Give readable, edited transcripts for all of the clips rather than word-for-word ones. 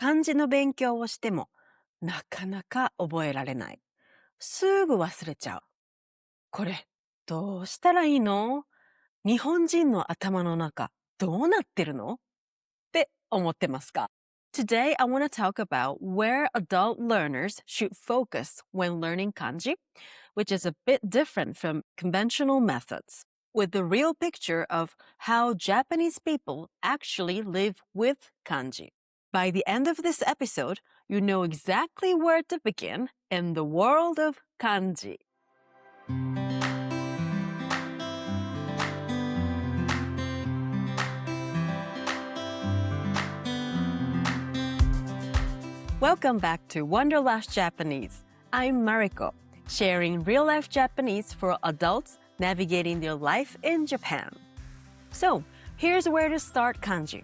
漢字の勉強をしても、なかなか覚えられない。すぐ忘れちゃう。これ、どうしたらいいの？日本人の頭の中、どうなってるの？って思ってますか？ Today, I want to talk about where adult learners should focus when learning kanji, which is a bit different from conventional methods, with the real picture of how Japanese people actually live with kanji. By the end of this episode, you know exactly where to begin in the world of kanji. Welcome back to Wanderlust Japanese. I'm Mariko, sharing real-life Japanese for adults navigating their life in Japan. So, here's where to start kanji.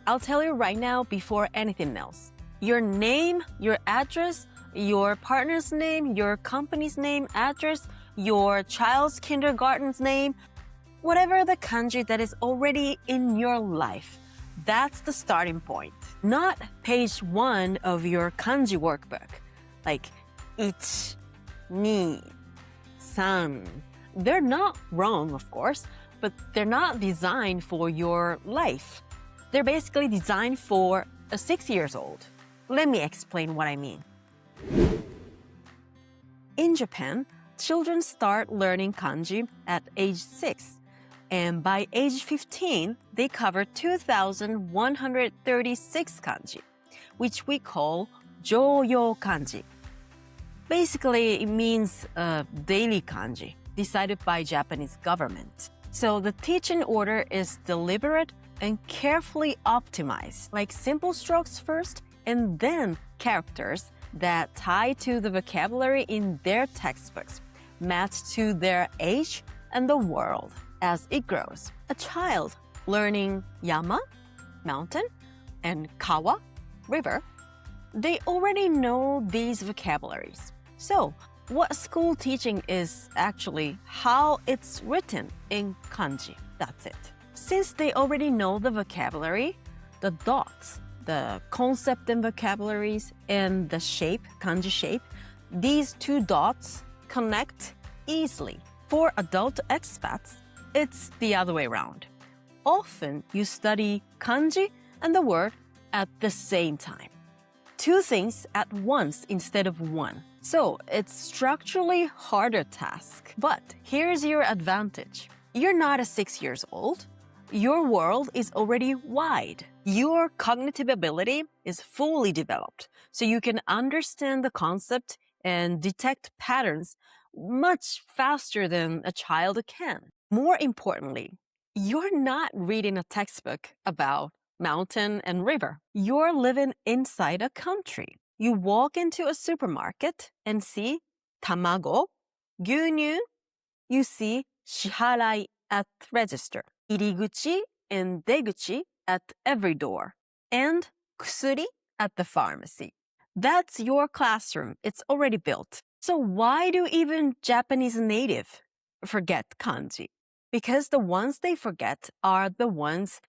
I'll tell you right now before anything else. Your name, your address, your partner's name, your company's name, address, your child's kindergarten's name, whatever the kanji that is already in your life. That's the starting point. Not page 1 of your kanji workbook. Like 1, 2, 3. They're not wrong, of course, but they're not designed for your life. They're basically designed for a 6 years old. Let me explain what I mean. In Japan, children start learning kanji at age 6. And by age 15, they cover 2,136 kanji, which we call Jōyō kanji. Basically, it means daily kanji, decided by Japanese government. So the teaching order is deliberate and carefully optimized, like simple strokes first, and then characters that tie to the vocabulary in their textbooks, matched to their age and the world as it grows. A child learning yama, mountain, and kawa, river, they already know these vocabularies. So, what school teaching is actually how it's written in kanji. That's it. Since they already know the vocabulary, the dots, the concept and vocabularies, and the shape, kanji shape, these two dots connect easily. For adult expats, it's the other way around. Often you study kanji and the word at the same time. Two things at once instead of one. So it's structurally harder task. But here's your advantage. You're not a 6 years old. Your world is already wide. Your cognitive ability is fully developed. So you can understand the concept and detect patterns much faster than a child can. More importantly, you're not reading a textbook about mountain and river. You're living inside a country. You walk into a supermarket and see tamago, gyunyu. You see shiharai at register, iriguchi and deguchi at every door, and kusuri at the pharmacy. That's your classroom. It's already built. So why do even Japanese native forget kanji? Because the ones they forget are the ones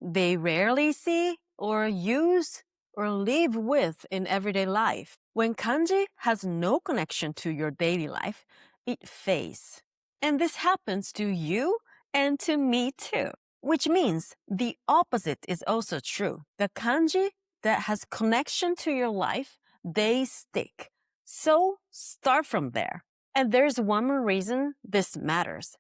they rarely see or use or live with in everyday life. When kanji has no connection to your daily life, it fades. And this happens to you and to me too. Which means the opposite is also true. The kanji that has connection to your life, they stick. So start from there. And there's one more reason this matters.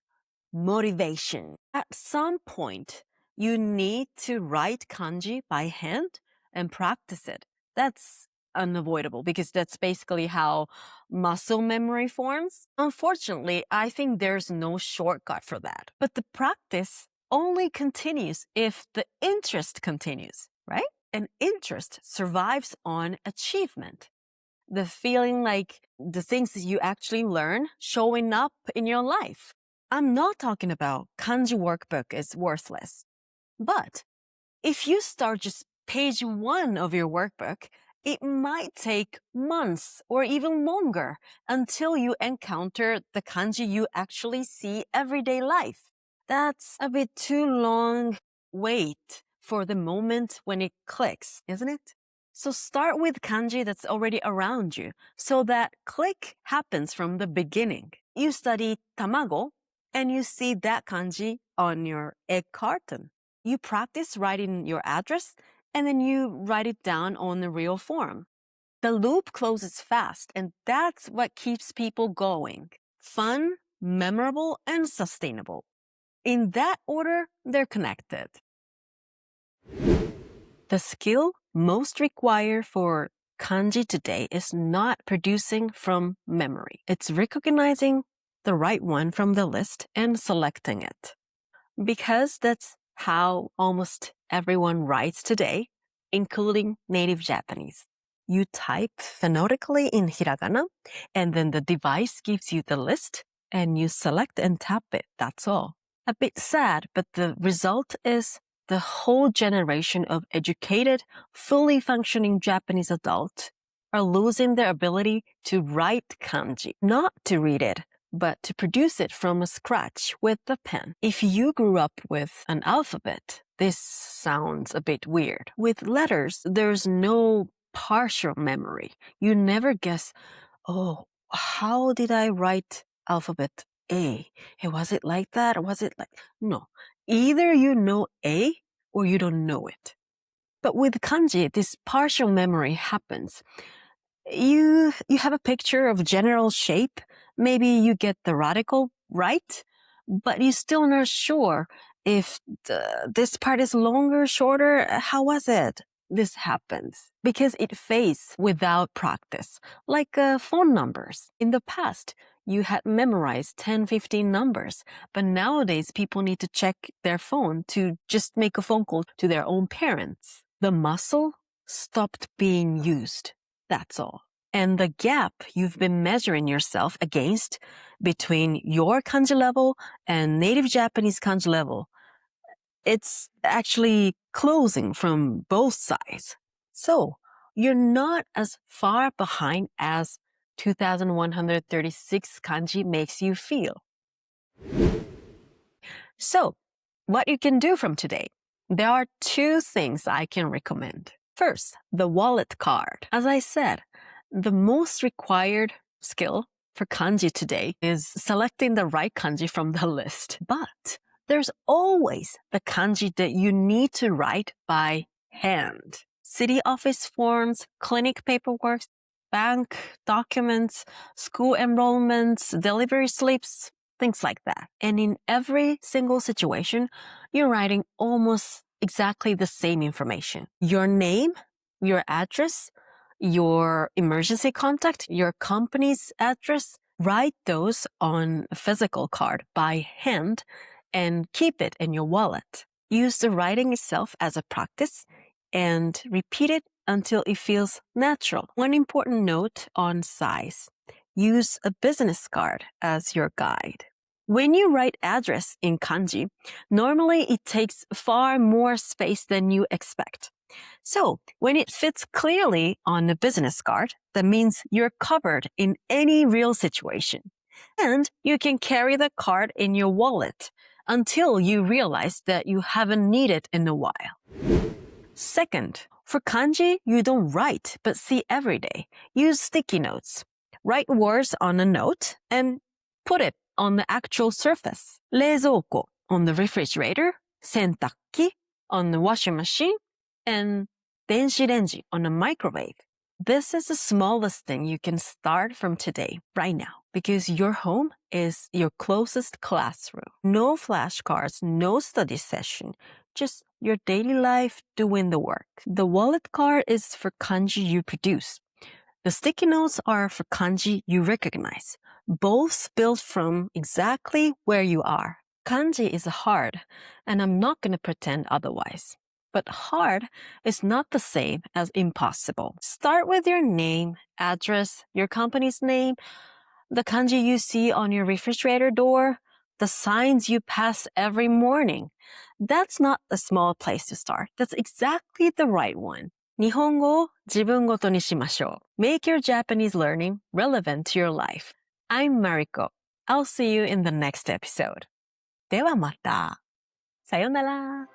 Motivation. At some point, you need to write kanji by hand and practice it. That's unavoidable because that's basically how muscle memory forms. Unfortunately, I think there's no shortcut for that. But the practice only continues if the interest continues, right? And interest survives on achievement. The feeling like the things that you actually learn showing up in your life. I'm not talking about kanji workbook is worthless. But if you start just page 1 of your workbook, it might take months or even longer until you encounter the kanji you actually see everyday life. That's a bit too long wait for the moment when it clicks, isn't it? So start with kanji that's already around you so that click happens from the beginning. You study tamago and you see that kanji on your egg carton. You practice writing your address and then you write it down on the real form. The loop closes fast and that's what keeps people going. Fun, memorable, and sustainable. In that order, they're connected. The skill most required for kanji today is not producing from memory. It's recognizing the right one from the list and selecting it. Because that's how almost everyone writes today, including native Japanese. You type phonetically in hiragana, and then the device gives you the list, and you select and tap it. That's all. A bit sad, but the result is the whole generation of educated, fully functioning Japanese adults are losing their ability to write kanji, not to read it, but to produce it from scratch with the pen. If you grew up with an alphabet, this sounds a bit weird. With letters, there's no partial memory. You never guess, oh, how did I write alphabet A? Was it like that? Or was it like... No. Either you know A or you don't know it. But with kanji, this partial memory happens. You have a picture of general shape. Maybe you get the radical right, but you're still not sure if this part is longer, shorter. How was it? This happens because it fades without practice, like phone numbers. In the past, you had memorized 10, 15 numbers, but nowadays people need to check their phone to just make a phone call to their own parents. The muscle stopped being used. That's all. And the gap you've been measuring yourself against between your kanji level and native Japanese kanji level, it's actually closing from both sides. So you're not as far behind as 2,136 kanji makes you feel. So what you can do from today? There are two things I can recommend. First, the wallet card. As I said, the most required skill for kanji today is selecting the right kanji from the list. But there's always the kanji that you need to write by hand. City office forms, clinic paperwork, bank documents, school enrollments, delivery slips, things like that. And in every single situation, you're writing almost exactly the same information. Your name, your address, your emergency contact, your company's address, write those on a physical card by hand and keep it in your wallet. Use the writing itself as a practice and repeat it until it feels natural. One important note on size. Use a business card as your guide. When you write address in kanji, normally it takes far more space than you expect. So when it fits clearly on a business card, that means you're covered in any real situation. And you can carry the card in your wallet until you realize that you haven't needed it in a while. Second, for kanji, you don't write but see every day. Use sticky notes. Write words on a note and put it on the actual surface. 冷蔵庫 on the refrigerator, 洗濯機 on the washing machine, and 電子レンジ on a microwave. This is the smallest thing you can start from today, right now, because your home is your closest classroom. No flashcards, no study session, just your daily life doing the work. The wallet card is for kanji you produce. The sticky notes are for kanji you recognize, both built from exactly where you are. Kanji is hard, and I'm not going to pretend otherwise. But hard is not the same as impossible. Start with your name, address, your company's name, the kanji you see on your refrigerator door, the signs you pass every morning. That's not a small place to start. That's exactly the right one. 日本語を自分ごとにしましょう. Make your Japanese learning relevant to your life. I'm Mariko. I'll see you in the next episode. ではまた。さよなら。